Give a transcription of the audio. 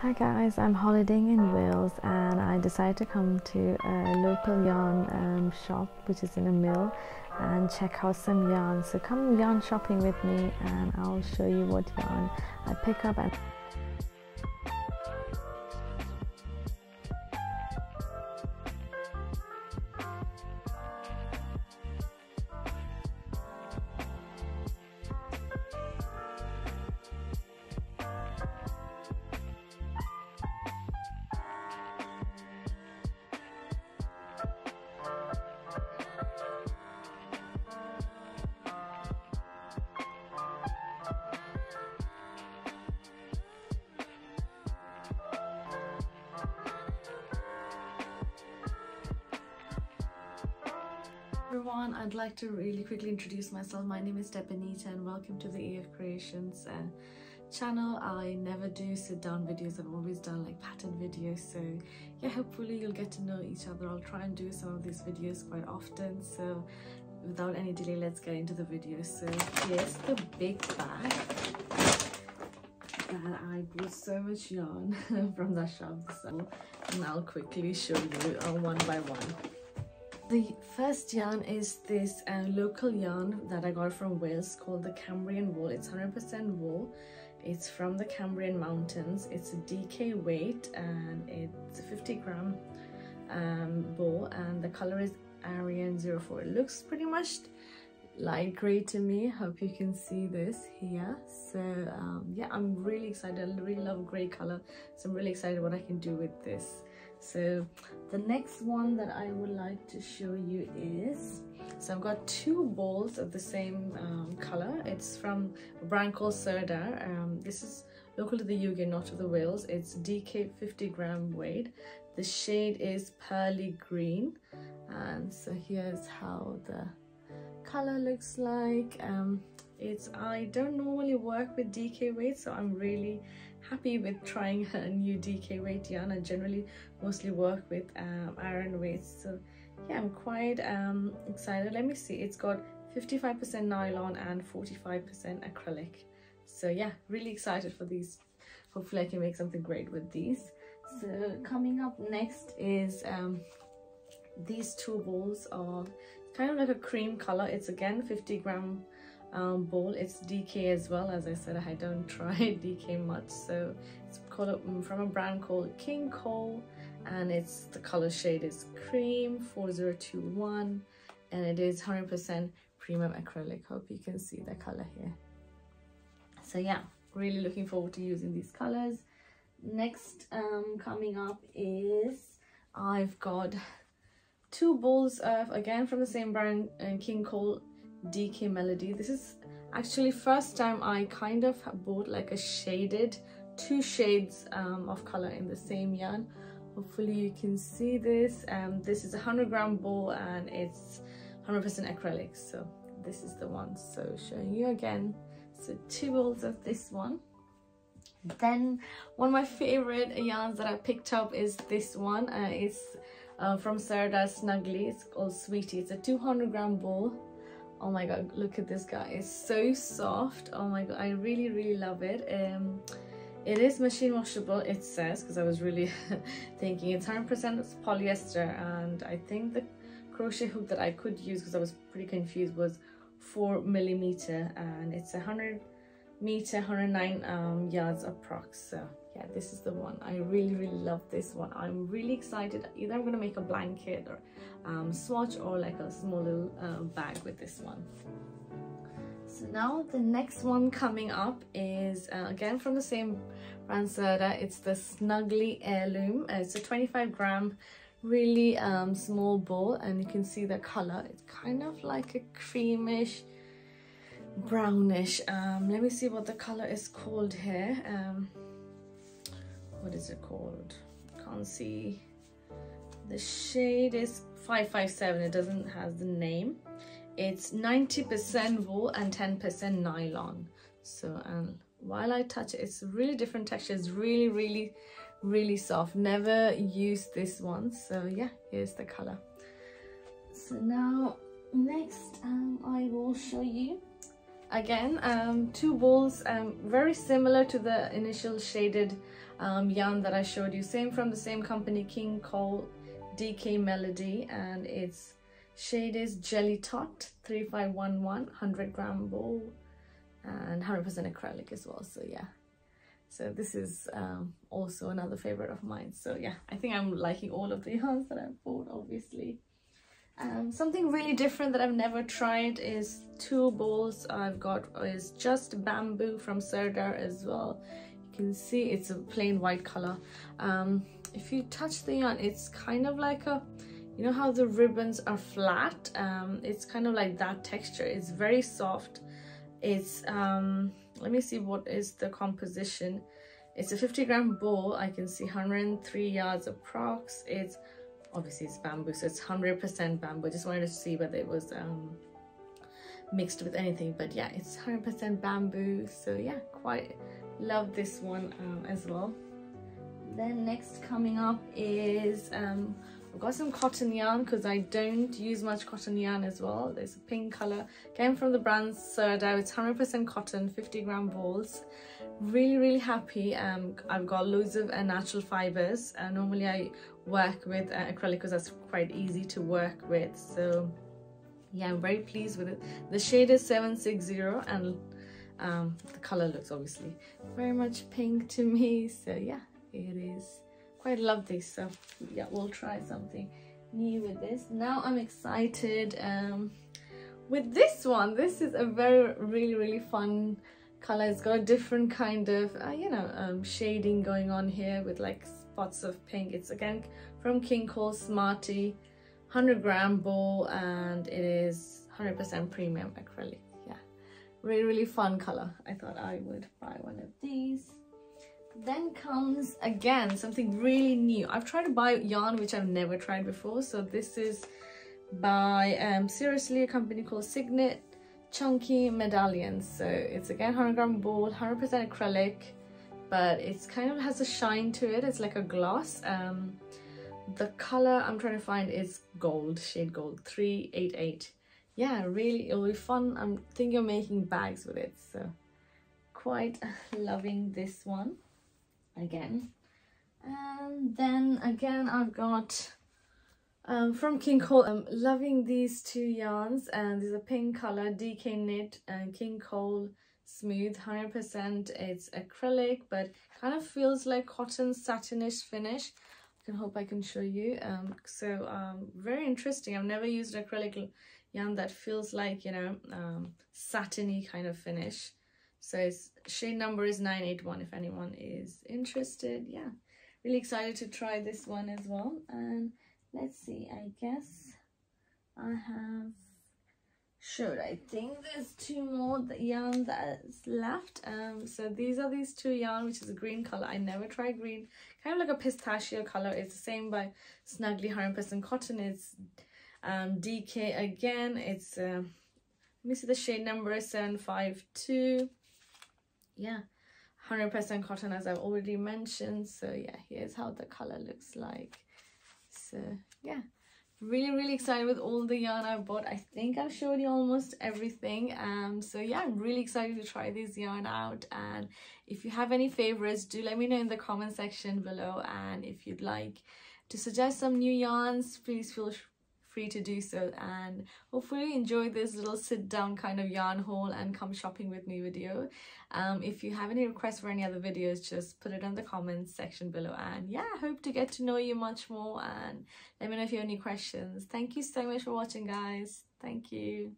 Hi guys, I'm holidaying in Wales and I decided to come to a local yarn shop which is in a mill and check out some yarn. So come yarn shopping with me and I'll show you what yarn I pick up. And everyone, I'd like to really quickly introduce myself. My name is Debanita and welcome to the AF Creations channel. I never do sit down videos, I've always done like pattern videos, so yeah, hopefully you'll get to know each other. I'll try and do some of these videos quite often, so without any delay, let's get into the video. So here's the big bag that I bought so much yarn from that shop, so and I'll quickly show you one by one. The first yarn is this local yarn that I got from Wales called the Cambrian wool. It's 100% wool. It's from the Cambrian mountains. It's a DK weight and it's a 50-gram ball, and the color is Aryan 04. It looks pretty much light grey to me. Hope you can see this here. So yeah, I'm really excited. I really love grey color, so I'm really excited what I can do with this. So the next one that I would like to show you is, so I've got two balls of the same color. It's from a brand called Serdar. This is local to the UK, not to the Wales. It's DK 50-gram weight. The shade is pearly green, and so here's how the color looks like. I don't normally work with DK weight, so I'm really happy with trying a new DK weight yarn. I generally mostly work with iron weights, so yeah, I'm quite excited. Let me see, it's got 55% nylon and 45% acrylic, so yeah, really excited for these. Hopefully I can make something great with these. So coming up next is these two balls of kind of like a cream color. It's again 50-gram ball. It's DK as well. As I said, I don't try DK much, so it's called from a brand called King Cole, and it's the color shade is cream 4021, and it is 100% premium acrylic. Hope you can see the color here. So yeah, really looking forward to using these colors. Next coming up is I've got two balls of, again from the same brand, King Cole DK Melody. This is actually first time I kind of bought like a shaded, two shades of color in the same yarn. Hopefully you can see this. This is a 100-gram ball and it's 100% acrylic, so this is the one. So showing you again, so two balls of this one. Then one of my favorite yarns that I picked up is this one. It's from Serdar Snuggly. It's called Sweetie. It's a 200-gram ball. Oh my god, look at this guy, it's so soft. Oh my god, I really love it. It is machine washable, it says, because I was really thinking it's 100% polyester, and I think the crochet hook that I could use, because I was pretty confused, was 4mm, and it's 100 meter, 109 yards approx. So yeah, this is the one. I really love this one. I'm really excited. Either I'm gonna make a blanket or swatch, or like a small little bag with this one. So now the next one coming up is again from the same brand Serdar. It's the Snuggly Heirloom. It's a 25-gram really small ball, and you can see the color. It's kind of like a creamish brownish. Let me see what the color is called here. What is it called? Can't see. The shade is 557. It doesn't have the name. It's 90% wool and 10% nylon. So while I touch it, it's a really different texture. It's really soft. Never used this one, so yeah, here's the color. So now next I will show you Again, two bowls, very similar to the initial shaded yarn that I showed you. Same from the same company, King Cole DK Melody, and its shade is Jelly Tot 3511, 100-gram bowl, and 100% acrylic as well. So yeah, so this is also another favorite of mine. So yeah, I think I'm liking all of the yarns that I've bought, obviously. Something really different that I've never tried is two bowls I've got is just bamboo from Serdar as well. You can see it's a plain white color. If you touch the yarn, it's kind of like a, you know how the ribbons are flat, it's kind of like that texture. It's very soft. It's let me see what is the composition. It's a 50-gram bowl. I can see 103 yards approx. It's obviously it's bamboo, so it's 100% bamboo. Just wanted to see whether it was mixed with anything, but yeah, it's 100% bamboo. So yeah, quite love this one as well. Then next coming up is I've got some cotton yarn because I don't use much cotton yarn as well. There's a pink color, came from the brand Serdar. It's 100% cotton, 50-gram balls. Really happy. I've got loads of natural fibers, and normally I work with acrylic because that's quite easy to work with. So yeah, I'm very pleased with it. The shade is 760, and the color looks obviously very much pink to me. So yeah, it is quite lovely. So yeah, we'll try something new with this. Now I'm excited with this one. This is a really fun color. It's got a different kind of shading going on here with like spots of pink. It's again from King Cole Smarty, 100-gram bowl, and it is 100% premium acrylic. Yeah, really fun color. I thought I would buy one of these. Then comes again something really new. I've tried to buy yarn which I've never tried before. So this is by seriously a company called Signet Chunky Medallions. So it's again 100-gram bowl, 100% acrylic, but it's kind of has a shine to it. It's like a gloss. The color I'm trying to find is gold, shade gold, 388. Yeah, really, it'll be fun. I'm thinking of making bags with it, so quite loving this one again. And then again I've got from King Cole. I'm loving these two yarns, and there's a pink color, DK Knit and King Cole Smooth, 100%. It's acrylic, but kind of feels like cotton satinish finish. I hope I can show you. Very interesting. I've never used an acrylic yarn that feels like, you know, satiny kind of finish. So its shade number is 981 if anyone is interested. Yeah, really excited to try this one as well. And let's see, I guess I have showed, I think there's two more yarn that's left. So these are these two yarn, which is a green color. I never tried green, kind of like a pistachio color. It's the same by Snugly, 100% cotton. It's DK again. It's let me see, the shade number is 752. Yeah, 100% cotton, as I've already mentioned. So yeah, here's how the color looks like. So yeah, really excited with all the yarn I bought. I think I've showed you almost everything. So yeah, I'm really excited to try this yarn out. And if you have any favorites, do let me know in the comment section below. And if you'd like to suggest some new yarns, please feel free to do so. And hopefully you enjoy this little sit down kind of yarn haul and come shopping with me video. If you have any requests for any other videos, just put it in the comments section below. And yeah, I hope to get to know you much more, and let me know if you have any questions. Thank you so much for watching, guys. Thank you.